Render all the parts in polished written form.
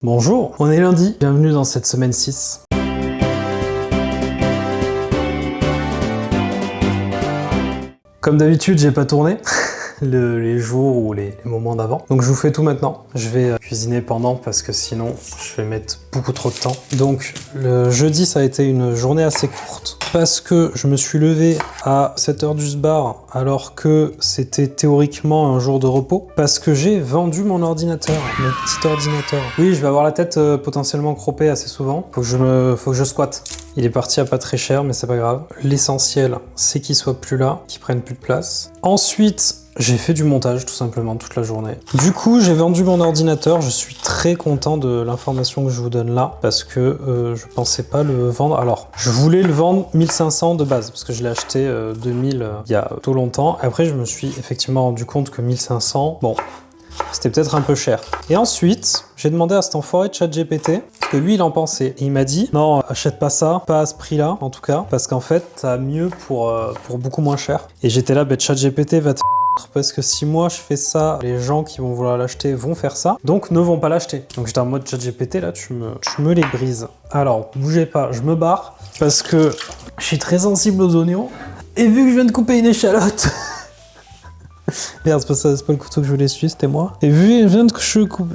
Bonjour, on est lundi, bienvenue dans cette semaine 6. Comme d'habitude, j'ai pas tourné les jours ou les moments d'avant. Donc je vous fais tout maintenant. Je vais cuisiner pendant parce que sinon je vais mettre beaucoup trop de temps. Donc le jeudi, ça a été une journée assez courte parce que je me suis levé à 7h du sbar alors que c'était théoriquement un jour de repos parce que j'ai vendu mon ordinateur, mon petit ordinateur. Oui, je vais avoir la tête potentiellement croppée assez souvent. Faut que je squatte. Il est parti à pas très cher, mais c'est pas grave. L'essentiel, c'est qu'il soit plus là, qu'il prenne plus de place. Ensuite, j'ai fait du montage tout simplement toute la journée. Du coup, j'ai vendu mon ordinateur. Je suis très content de l'information que je vous donne là parce que je pensais pas le vendre. Alors, je voulais le vendre 1500 de base parce que je l'ai acheté 2000 il y a tout longtemps. Après, je me suis effectivement rendu compte que 1500, bon, c'était peut-être un peu cher. Et ensuite, j'ai demandé à cet enfoiré de ChatGPT ce que lui il en pensait. Et il m'a dit non, achète pas ça, pas à ce prix-là en tout cas, parce qu'en fait, t'as mieux pour beaucoup moins cher. Et j'étais là, ChatGPT va te parce que si moi je fais ça, les gens qui vont vouloir l'acheter vont faire ça, donc ne vont pas l'acheter. Donc j'étais en mode ChatGPT, là tu me les brises. Alors, bougez pas, je me barre, parce que je suis très sensible aux oignons, et vu que je viens de couper une échalote... Merde, c'est pas le couteau que je voulais suivre, c'était moi. Et vu que je coupe,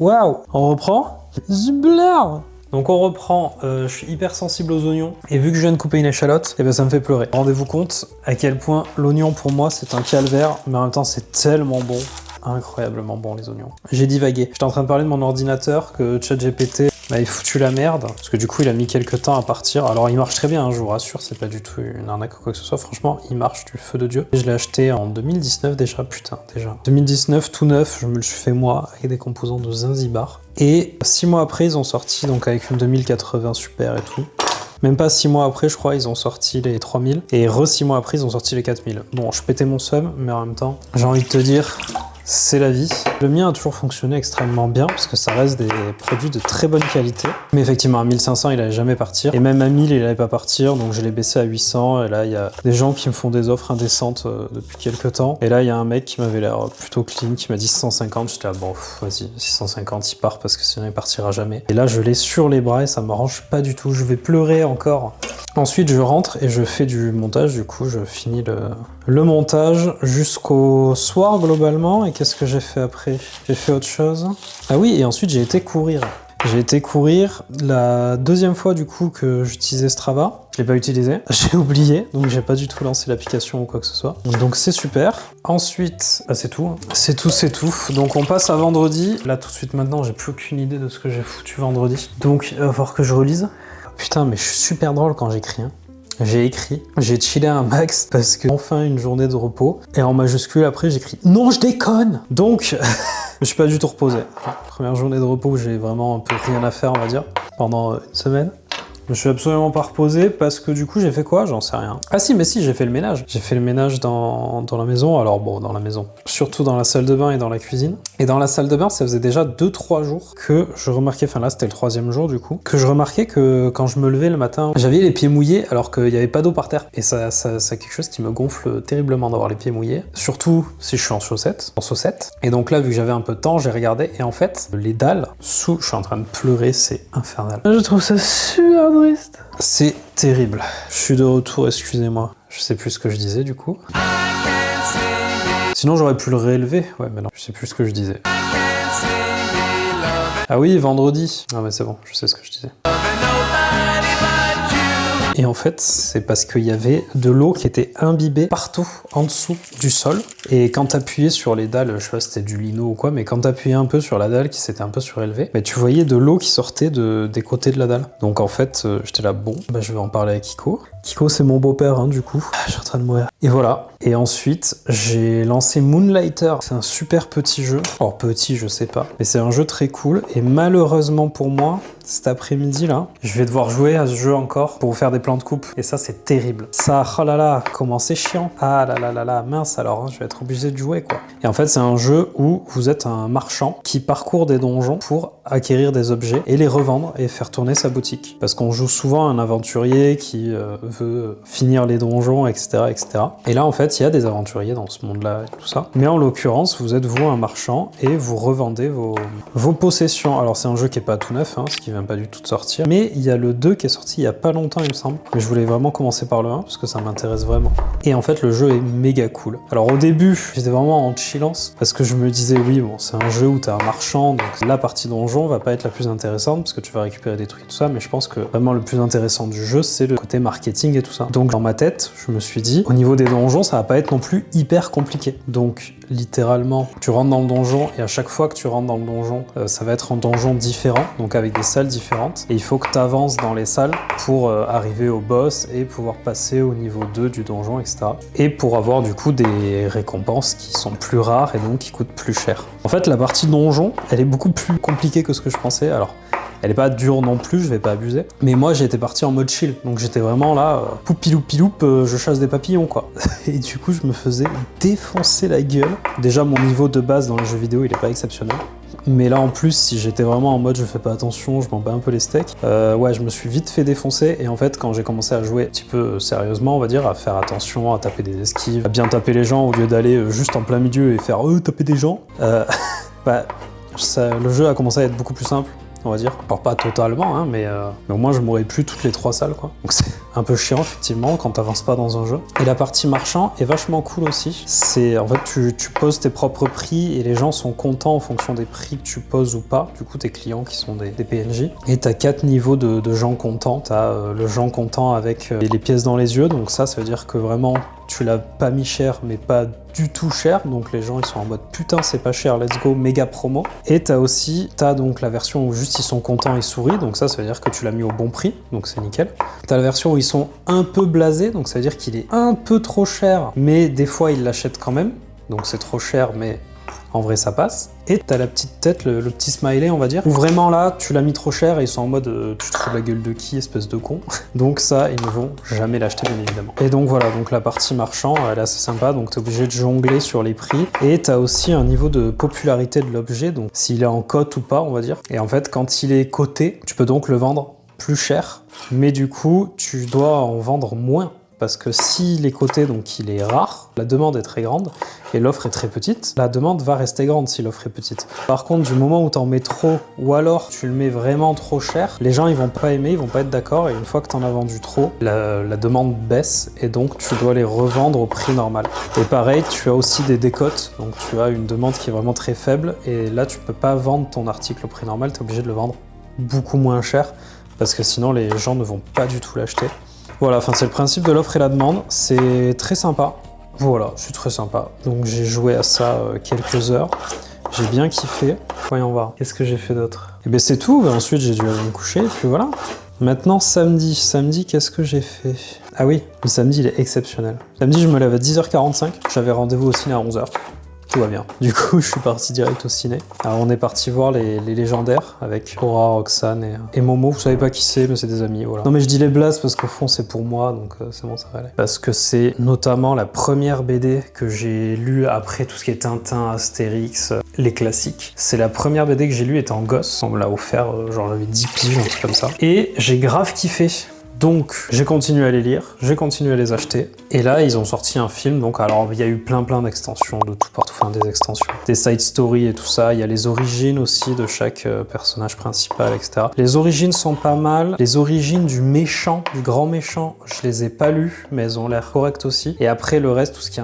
waouh, on reprend. Zblard. Donc on reprend, je suis hyper sensible aux oignons, et vu que je viens de couper une échalote, et ben ça me fait pleurer. Rendez-vous compte à quel point l'oignon pour moi c'est un calvaire, mais en même temps c'est tellement bon. Incroyablement bon les oignons. J'ai divagué. J'étais en train de parler de mon ordinateur que ChatGPT m'avait foutu la merde, parce que du coup il a mis quelques temps à partir. Alors il marche très bien, hein, je vous rassure, c'est pas du tout une arnaque ou quoi que ce soit, franchement il marche du feu de Dieu. Et je l'ai acheté en 2019 déjà, putain, déjà. 2019, tout neuf, je me le suis fait moi, avec des composants de Zanzibar. Et 6 mois après ils ont sorti, donc avec une 2080 super et tout. Même pas 6 mois après, je crois, ils ont sorti les 3000. Et 6 mois après, ils ont sorti les 4000. Bon, je pétais mon seum, mais en même temps, j'ai envie de te dire... c'est la vie. Le mien a toujours fonctionné extrêmement bien parce que ça reste des produits de très bonne qualité. Mais effectivement, à 1500, il allait jamais partir. Et même à 1000, il allait pas partir. Donc je l'ai baissé à 800. Et là, il y a des gens qui me font des offres indécentes depuis quelques temps. Et là, il y a un mec qui m'avait l'air plutôt clean, qui m'a dit 650. J'étais là, bon, vas-y, 650, il part parce que sinon, il partira jamais. Et là, je l'ai sur les bras et ça m'arrange pas du tout. Je vais pleurer encore. Ensuite, je rentre et je fais du montage. Du coup, je finis le montage jusqu'au soir globalement. Et qu'est-ce que j'ai fait après? J'ai fait autre chose. Ah oui, et ensuite j'ai été courir. J'ai été courir la deuxième fois du coup que j'utilisais Strava. Je l'ai pas utilisé, j'ai oublié, donc j'ai pas du tout lancé l'application ou quoi que ce soit. Donc c'est super. Ensuite, bah c'est tout. Hein. C'est tout. Donc on passe à vendredi. Là tout de suite maintenant, j'ai plus aucune idée de ce que j'ai foutu vendredi. Donc il va falloir que je relise. Putain, mais je suis super drôle quand j'écris. Hein. J'ai écrit, j'ai chillé un max parce que enfin une journée de repos. Et en majuscule après j'écris non je déconne. Donc je suis pas du tout reposé. Première journée de repos où j'ai vraiment un peu rien à faire on va dire pendant une semaine. Je me suis absolument pas reposé parce que du coup j'ai fait quoi? J'en sais rien. Ah si, mais si, j'ai fait le ménage. J'ai fait le ménage dans la maison. Alors bon, dans la maison. Surtout dans la salle de bain et dans la cuisine. Et dans la salle de bain, ça faisait déjà 2-3 jours que je remarquais, enfin là c'était le 3e jour du coup, que je remarquais que quand je me levais le matin, j'avais les pieds mouillés alors qu'il n'y avait pas d'eau par terre. Et ça c'est quelque chose qui me gonfle terriblement d'avoir les pieds mouillés. Surtout si je suis en chaussettes. Et donc là, vu que j'avais un peu de temps, j'ai regardé et en fait, les dalles sous, je suis en train de pleurer, c'est infernal. Je trouve ça super triste. C'est terrible. Je suis de retour, excusez-moi. Je sais plus ce que je disais du coup. Sinon j'aurais pu le réélever. Ouais mais non, je sais plus ce que je disais. Ah oui, vendredi. Ah mais c'est bon, je sais ce que je disais. Et en fait, c'est parce qu'il y avait de l'eau qui était imbibée partout en dessous du sol. Et quand t'appuyais sur les dalles, je sais pas si c'était du lino ou quoi, mais quand t'appuyais un peu sur la dalle qui s'était un peu surélevée, bah, tu voyais de l'eau qui sortait des côtés de la dalle. Donc en fait, j'étais là, bon, bah, je vais en parler à Kiko. Kiko, c'est mon beau-père, hein, du coup. Je suis en train de mourir. Et voilà. Et ensuite, j'ai lancé Moonlighter. C'est un super petit jeu. Alors petit, je sais pas. Mais c'est un jeu très cool. Et malheureusement pour moi, cet après-midi là, je vais devoir jouer à ce jeu encore pour vous faire des plans de coupe. Et ça, c'est terrible. Ça, oh là là, comment c'est chiant. Ah là là là là, mince alors, hein, je vais être obligé de jouer quoi. Et en fait, c'est un jeu où vous êtes un marchand qui parcourt des donjons pour acquérir des objets et les revendre et faire tourner sa boutique. Parce qu'on joue souvent un aventurier qui veut finir les donjons, etc., etc. Et là, en fait, il y a des aventuriers dans ce monde-là et tout ça. Mais en l'occurrence, vous êtes vous un marchand et vous revendez vos possessions. Alors, c'est un jeu qui est pas tout neuf, hein, ce qui vient pas du tout de sortir. Mais il y a le 2 qui est sorti il y a pas longtemps, il me semble. Mais je voulais vraiment commencer par le 1 parce que ça m'intéresse vraiment. Et en fait, le jeu est méga cool. Alors, au début, j'étais vraiment en chillance parce que je me disais, oui, bon, c'est un jeu où t'es un marchand, donc la partie donjon va pas être la plus intéressante parce que tu vas récupérer des trucs et tout ça, mais je pense que vraiment le plus intéressant du jeu, c'est le côté marketing et tout ça. Donc, dans ma tête, je me suis dit, au niveau des donjons, ça va pas être non plus hyper compliqué. Donc, littéralement, tu rentres dans le donjon et à chaque fois que tu rentres dans le donjon, ça va être un donjon différent, donc avec des salles différentes. Et il faut que tu avances dans les salles pour arriver au boss et pouvoir passer au niveau 2 du donjon, etc. Et pour avoir du coup des récompenses qui sont plus rares et donc qui coûtent plus cher. En fait, la partie donjon, elle est beaucoup plus compliquée que ce que je pensais. Alors, elle est pas dure non plus, je vais pas abuser. Mais moi, j'étais parti en mode chill. Donc j'étais vraiment là, poupiloup, je chasse des papillons, quoi. Et du coup, je me faisais défoncer la gueule. Déjà, mon niveau de base dans les jeux vidéo, il est pas exceptionnel. Mais là, en plus, si j'étais vraiment en mode je fais pas attention, je m'en bats un peu les steaks, ouais, je me suis vite fait défoncer. Et en fait, quand j'ai commencé à jouer un petit peu sérieusement, on va dire, à faire attention, à taper des esquives, à bien taper les gens au lieu d'aller juste en plein milieu et faire taper des gens, bah, le jeu a commencé à être beaucoup plus simple, on va dire. Alors pas totalement, hein, mais au moins je m'aurais plus toutes les 3 salles, quoi. Donc c'est un peu chiant, effectivement, quand t'avances pas dans un jeu. Et la partie marchand est vachement cool aussi. C'est, en fait, tu poses tes propres prix et les gens sont contents en fonction des prix que tu poses ou pas. Du coup, tes clients qui sont des PNJ. Et t'as 4 niveaux de gens contents. T'as le gens content avec les pièces dans les yeux. Donc ça veut dire que vraiment, tu l'as pas mis cher, mais pas du tout cher, donc les gens ils sont en mode putain c'est pas cher, let's go, méga promo. Et t'as donc la version où juste ils sont contents et sourient, donc ça veut dire que tu l'as mis au bon prix, donc c'est nickel. T'as la version où ils sont un peu blasés, donc ça veut dire qu'il est un peu trop cher, mais des fois ils l'achètent quand même, donc c'est trop cher, mais en vrai ça passe. Et t'as la petite tête, le petit smiley on va dire, où vraiment là tu l'as mis trop cher et ils sont en mode tu te fous de la gueule de qui, espèce de con. Donc ça ils ne vont jamais l'acheter bien évidemment. Et donc voilà, donc la partie marchand elle est assez sympa, donc t'es obligé de jongler sur les prix. Et t'as aussi un niveau de popularité de l'objet, donc s'il est en cote ou pas on va dire. Et en fait quand il est coté, tu peux donc le vendre plus cher, mais du coup tu dois en vendre moins. Parce que s'il est coté, donc il est rare, la demande est très grande et l'offre est très petite, la demande va rester grande si l'offre est petite. Par contre, du moment où t'en mets trop, ou alors tu le mets vraiment trop cher, les gens ils vont pas aimer, ils vont pas être d'accord, et une fois que t'en as vendu trop, la demande baisse et donc tu dois les revendre au prix normal. Et pareil, tu as aussi des décotes, donc tu as une demande qui est vraiment très faible et là tu peux pas vendre ton article au prix normal, t'es obligé de le vendre beaucoup moins cher parce que sinon les gens ne vont pas du tout l'acheter. Voilà, enfin c'est le principe de l'offre et la demande, c'est très sympa. Voilà, c'est très sympa. Donc j'ai joué à ça quelques heures, j'ai bien kiffé. Voyons voir, qu'est-ce que j'ai fait d'autre? Et bien c'est tout, ensuite j'ai dû aller me coucher, et puis voilà. Maintenant samedi, qu'est-ce que j'ai fait? Ah oui, le samedi il est exceptionnel. Samedi je me lève à 10h45, j'avais rendez-vous au ciné à 11h. Tout va bien. Du coup, je suis parti direct au ciné. Alors, on est parti voir les légendaires avec Aura, Roxane et Momo. Vous savez pas qui c'est, mais c'est des amis, voilà. Non, mais je dis les blases parce qu'au fond, c'est pour moi, donc c'est bon, ça va aller. Parce que c'est notamment la première BD que j'ai lue après tout ce qui est Tintin, Astérix, les classiques. C'est la première BD que j'ai lue étant gosse. On me l'a offert, genre j'avais 10 piges, un truc comme ça. Et j'ai grave kiffé. Donc, j'ai continué à les lire, j'ai continué à les acheter. Et là, ils ont sorti un film. Donc, alors, il y a eu plein d'extensions de tout partout, enfin des extensions, des side stories et tout ça. Il y a les origines aussi de chaque personnage principal, etc. Les origines sont pas mal. Les origines du méchant, du grand méchant, je les ai pas lues, mais elles ont l'air correctes aussi. Et après, le reste, tout ce qui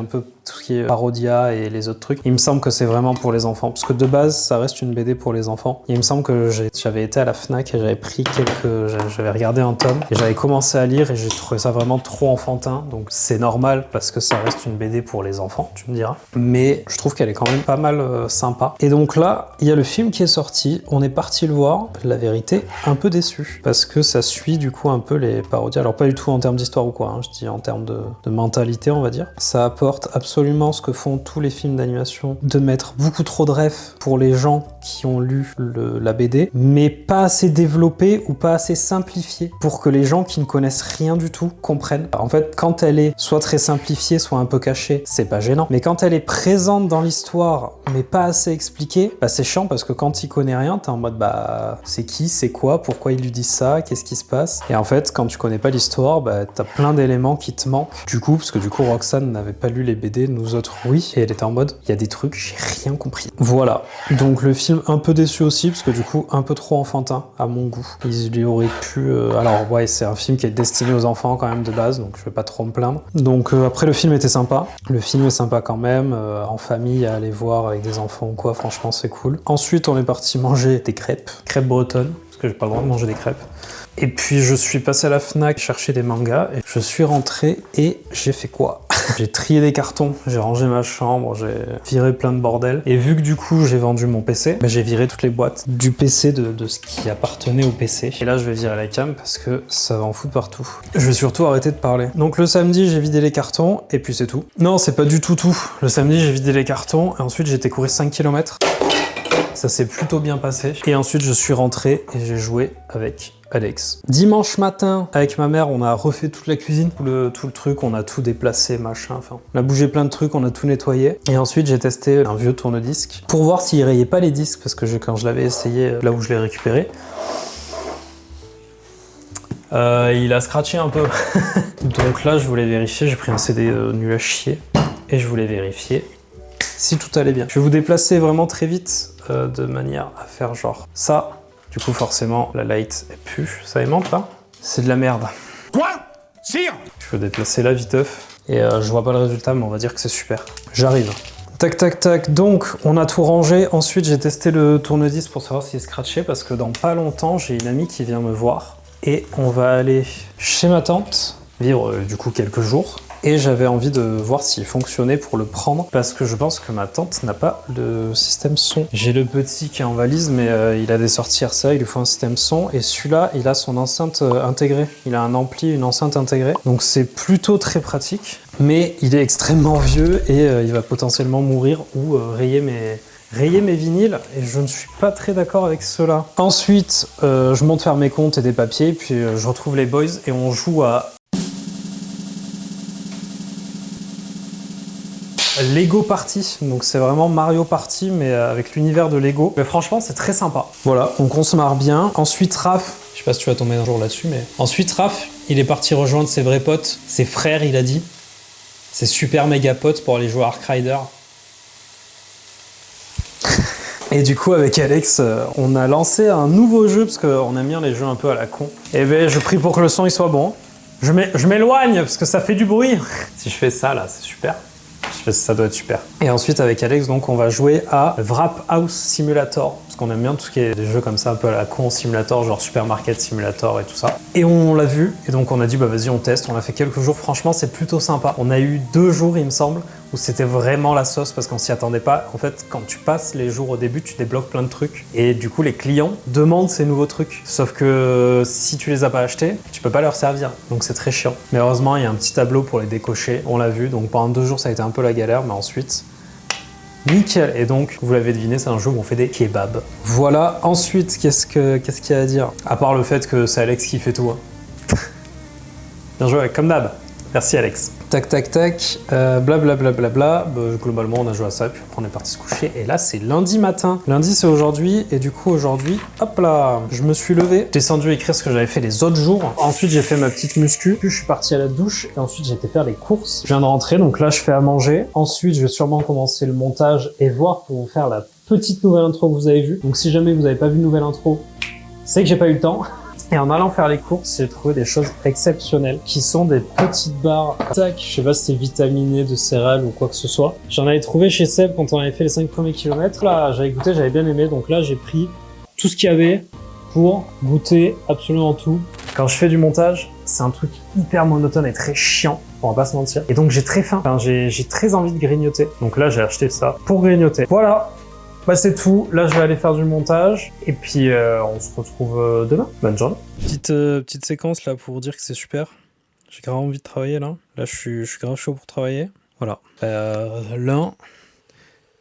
est Parodia et les autres trucs, il me semble que c'est vraiment pour les enfants. Parce que de base, ça reste une BD pour les enfants. Et il me semble que j'avais été à la Fnac et j'avais regardé un tome et j'avais commencé à lire et j'ai trouvé ça vraiment trop enfantin. Donc c'est normal parce que ça reste une BD pour les enfants, tu me diras. Mais je trouve qu'elle est quand même pas mal sympa. Et donc là, il y a le film qui est sorti. On est parti le voir. La vérité, un peu déçu. Parce que ça suit du coup un peu les parodies. Alors pas du tout en termes d'histoire ou quoi, hein, je dis en termes de mentalité, on va dire. Ça apporte absolument absolument ce que font tous les films d'animation, de mettre beaucoup trop de refs pour les gens qui ont lu la BD, mais pas assez développé ou pas assez simplifié pour que les gens qui ne connaissent rien du tout comprennent. En fait, quand elle est soit très simplifiée, soit un peu cachée, c'est pas gênant. Mais quand elle est présente dans l'histoire, mais pas assez expliquée, bah c'est chiant parce que quand tu connais rien, t'es en mode bah c'est qui, c'est quoi, pourquoi il lui dit ça, qu'est-ce qui se passe. Et en fait, quand tu connais pas l'histoire, bah t'as plein d'éléments qui te manquent. Du coup, parce que du coup Roxane n'avait pas lu les BD, nous autres oui, et elle était en mode il y a des trucs, j'ai rien compris. Voilà. Donc le film un peu déçu aussi, parce que du coup un peu trop enfantin à mon goût. Ils lui auraient pu... Alors ouais, c'est un film qui est destiné aux enfants quand même de base, donc je vais pas trop me plaindre. Donc après le film était sympa. Le film est sympa quand même, en famille à aller voir avec des enfants ou quoi, franchement c'est cool. Ensuite on est parti manger des crêpes bretonnes, parce que j'ai pas le droit de manger des crêpes. Et puis je suis passé à la Fnac chercher des mangas et je suis rentré et j'ai fait quoi? J'ai trié des cartons, j'ai rangé ma chambre, j'ai viré plein de bordel. Et vu que du coup j'ai vendu mon PC, bah, j'ai viré toutes les boîtes du PC de ce qui appartenait au PC. Et là je vais virer la cam parce que ça va en foutre partout. Je vais surtout arrêter de parler. Donc le samedi j'ai vidé les cartons et puis c'est tout. Non, c'est pas du tout tout. Le samedi j'ai vidé les cartons et ensuite j'ai été courir 5 km. Ça s'est plutôt bien passé. Et ensuite, je suis rentré et j'ai joué avec Alex. Dimanche matin, avec ma mère, on a refait toute la cuisine, tout le truc, on a tout déplacé, machin, enfin. On a bougé plein de trucs, on a tout nettoyé. Et ensuite, j'ai testé un vieux tourne-disque pour voir s'il rayait pas les disques, parce que quand je l'avais essayé là où je l'ai récupéré, il a scratché un peu. Donc là, je voulais vérifier, j'ai pris un CD nul à chier, et je voulais vérifier si tout allait bien. Je vais vous déplacer vraiment très vite de manière à faire genre ça. Du coup, forcément, la light est plus. Ça aimante là? C'est de la merde. Quoi? Sire? Je vais déplacer là viteuf. Et je vois pas le résultat, mais on va dire que c'est super. J'arrive. Tac, tac, tac. Donc, on a tout rangé. Ensuite, j'ai testé le tourne-disque pour savoir s'il est scratché parce que dans pas longtemps, j'ai une amie qui vient me voir. Et on va aller chez ma tante, vivre du coup quelques jours. Et j'avais envie de voir s'il fonctionnait pour le prendre parce que je pense que ma tante n'a pas de système son. J'ai le petit qui est en valise mais il a des sorties RCA, il lui faut un système son et celui-là il a son enceinte intégrée. Il a un ampli, une enceinte intégrée donc c'est plutôt très pratique mais il est extrêmement vieux et il va potentiellement mourir ou rayer mes vinyles et je ne suis pas très d'accord avec cela. Ensuite je monte faire mes comptes et des papiers puis je retrouve les boys et on joue à Lego Party, donc c'est vraiment Mario Party mais avec l'univers de Lego. Mais franchement c'est très sympa. Voilà, donc on se marre bien. Ensuite Raph, je sais pas si tu vas tomber un jour là-dessus mais... Ensuite Raph, il est parti rejoindre ses vrais potes, ses frères il a dit. Ses super méga potes pour aller jouer à Ark Rider. Et du coup avec Alex, on a lancé un nouveau jeu parce qu'on aime bien les jeux un peu à la con. Et ben je prie pour que le son il soit bon. Je m'éloigne parce que ça fait du bruit. Si je fais ça là, c'est super. Ça doit être super. Et ensuite avec Alex, donc on va jouer à Wrap House Simulator. Parce qu'on aime bien tout ce qui est des jeux comme ça, un peu à la con simulator, genre Supermarket Simulator et tout ça. Et on l'a vu, et donc on a dit bah vas-y on teste, on a fait quelques jours, franchement c'est plutôt sympa. On a eu 2 jours il me semble, où c'était vraiment la sauce parce qu'on s'y attendait pas. En fait quand tu passes les jours au début, tu débloques plein de trucs. Et du coup les clients demandent ces nouveaux trucs. Sauf que si tu les as pas achetés, tu peux pas leur servir. Donc c'est très chiant. Mais heureusement il y a un petit tableau pour les décocher, on l'a vu. Donc pendant 2 jours ça a été un peu la galère, mais ensuite... nickel. Et donc, vous l'avez deviné, c'est un jeu où on fait des kebabs. Voilà. Ensuite, qu'est-ce qu'il y a à dire? À part le fait que c'est Alex qui fait tout. Hein. Bien joué, comme d'hab. Merci Alex. Tac, tac, tac. Blablabla. Globalement, on a joué à ça, puis après on est parti se coucher. Et là, c'est lundi matin. Lundi, c'est aujourd'hui. Et du coup, aujourd'hui, hop là, je me suis levé. Descendu écrire ce que j'avais fait les autres jours. Ensuite, j'ai fait ma petite muscu. Puis, je suis parti à la douche. Et ensuite, j'ai été faire les courses. Je viens de rentrer, donc là, je fais à manger. Ensuite, je vais sûrement commencer le montage et voir pour vous faire la petite nouvelle intro que vous avez vue. Donc, si jamais vous n'avez pas vu de nouvelle intro, c'est que j'ai pas eu le temps. Et en allant faire les courses, j'ai trouvé des choses exceptionnelles qui sont des petites barres. Tac, je sais pas si c'est vitaminé de céréales ou quoi que ce soit. J'en avais trouvé chez Seb quand on avait fait les 5 premiers kilomètres. Là, j'avais goûté, j'avais bien aimé. Donc là, j'ai pris tout ce qu'il y avait pour goûter absolument tout. Quand je fais du montage, c'est un truc hyper monotone et très chiant, on va pas se mentir. Et donc j'ai très faim, enfin, j'ai très envie de grignoter. Donc là, j'ai acheté ça pour grignoter. Voilà. Bah c'est tout, là je vais aller faire du montage et puis on se retrouve demain. Bonne journée. Petite séquence là pour dire que c'est super. J'ai grave envie de travailler là. Là je suis grave chaud pour travailler. Voilà. L'un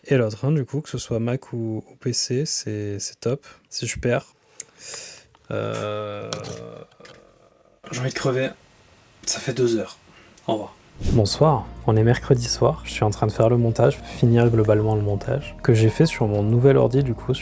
et l'autre, hein, du coup, que ce soit Mac ou PC, c'est top, c'est super. J'ai envie de crever. Ça fait 2 heures. Au revoir. Bonsoir, on est mercredi soir, je suis en train de faire le montage, finir globalement le montage, que j'ai fait sur mon nouvel ordi du coup,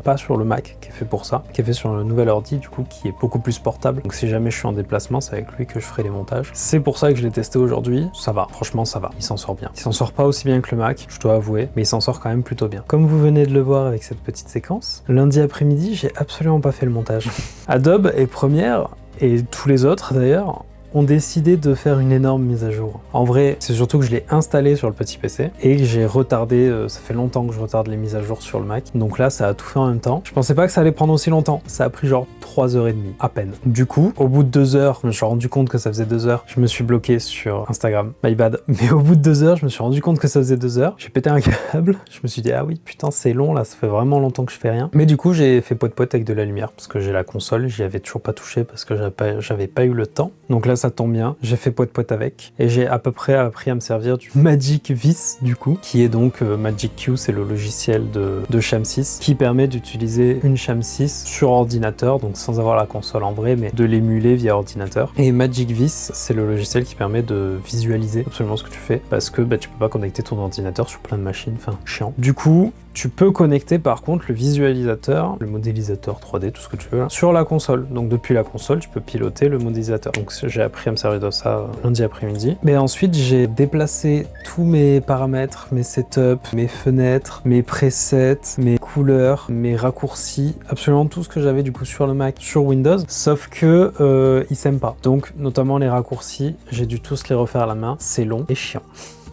pas sur le Mac qui est fait pour ça, qui est fait sur le nouvel ordi du coup qui est beaucoup plus portable, donc si jamais je suis en déplacement, c'est avec lui que je ferai les montages. C'est pour ça que je l'ai testé aujourd'hui, ça va, franchement ça va, il s'en sort bien. Il s'en sort pas aussi bien que le Mac, je dois avouer, mais il s'en sort quand même plutôt bien. Comme vous venez de le voir avec cette petite séquence, lundi après-midi, j'ai absolument pas fait le montage. Adobe et Premiere, et tous les autres d'ailleurs, ont décidé de faire une énorme mise à jour. En vrai, c'est surtout que je l'ai installé sur le petit PC et que j'ai retardé, ça fait longtemps que je retarde les mises à jour sur le Mac, donc là ça a tout fait en même temps. Je pensais pas que ça allait prendre aussi longtemps, ça a pris genre 3h30 à peine. Du coup, au bout de 2 heures, je me suis rendu compte que ça faisait 2 heures, je me suis bloqué sur Instagram, my bad, mais au bout de 2 heures, je me suis rendu compte que ça faisait 2 heures, j'ai pété un câble, je me suis dit ah oui putain c'est long là, ça fait vraiment longtemps que je fais rien. Mais du coup j'ai fait pote-pote avec de la lumière, parce que j'ai la console, j'y avais toujours pas touché parce que j'avais pas eu le temps, donc là ça tombe bien, j'ai fait pote-pote avec, et j'ai à peu près appris à me servir du Magic Vis du coup, qui est donc Magic Q, c'est le logiciel de Sham6, qui permet d'utiliser une Sham6 sur ordinateur, donc sans avoir la console en vrai, mais de l'émuler via ordinateur. Et Magic Vis, c'est le logiciel qui permet de visualiser absolument ce que tu fais, parce que tu peux pas connecter ton ordinateur sur plein de machines, enfin chiant. Du coup, tu peux connecter par contre le visualisateur, le modélisateur 3D, tout ce que tu veux, là, sur la console. Donc depuis la console, tu peux piloter le modélisateur. Donc j'ai appris à me servir de ça lundi après-midi. Mais ensuite, j'ai déplacé tous mes paramètres, mes setups, mes fenêtres, mes presets, mes couleurs, mes raccourcis, absolument tout ce que j'avais du coup sur le Mac, sur Windows, sauf que ils s'aiment pas. Donc notamment les raccourcis, j'ai dû tous les refaire à la main, c'est long et chiant.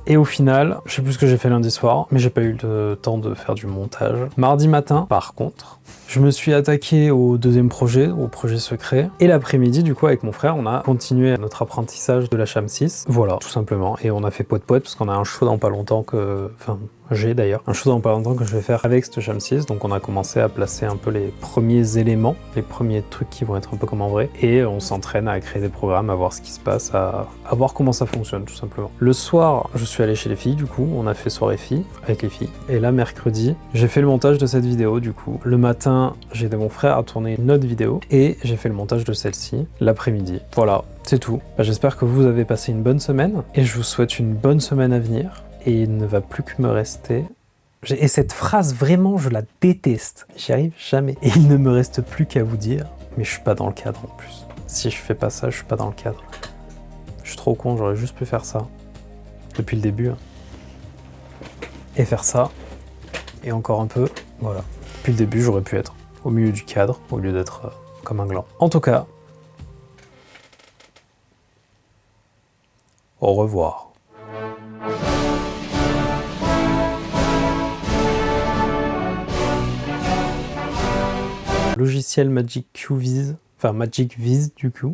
Et au final, je sais plus ce que j'ai fait lundi soir, mais j'ai pas eu le temps de faire du montage. Mardi matin, par contre, je me suis attaqué au deuxième projet, au projet secret. Et l'après-midi, du coup, avec mon frère, on a continué notre apprentissage de la Sham6. Voilà, tout simplement. Et on a fait pote-pote, parce qu'on a un show dans pas longtemps j'ai d'ailleurs un show dans pas longtemps que je vais faire avec cette Sham6, donc on a commencé à placer un peu les premiers éléments, les premiers trucs qui vont être un peu comme en vrai, et on s'entraîne à créer des programmes, à voir ce qui se passe, à voir comment ça fonctionne tout simplement. Le soir, je suis allé chez les filles, du coup, on a fait soirée filles avec les filles, et là mercredi, j'ai fait le montage de cette vidéo, du coup. Le matin, j'ai aidé mon frère à tourner une autre vidéo, et j'ai fait le montage de celle-ci l'après-midi. Voilà, c'est tout. J'espère que vous avez passé une bonne semaine, et je vous souhaite une bonne semaine à venir. Et il ne va plus que me rester... Et cette phrase, vraiment, je la déteste. J'y arrive jamais. Et il ne me reste plus qu'à vous dire, mais je suis pas dans le cadre en plus. Si je fais pas ça, je suis pas dans le cadre. Je suis trop con, j'aurais juste pu faire ça. Depuis le début. Et faire ça. Et encore un peu. Voilà. Depuis le début, j'aurais pu être au milieu du cadre, au lieu d'être comme un gland. En tout cas, au revoir. Logiciel Magic Q Vis, enfin Magic Vis du coup,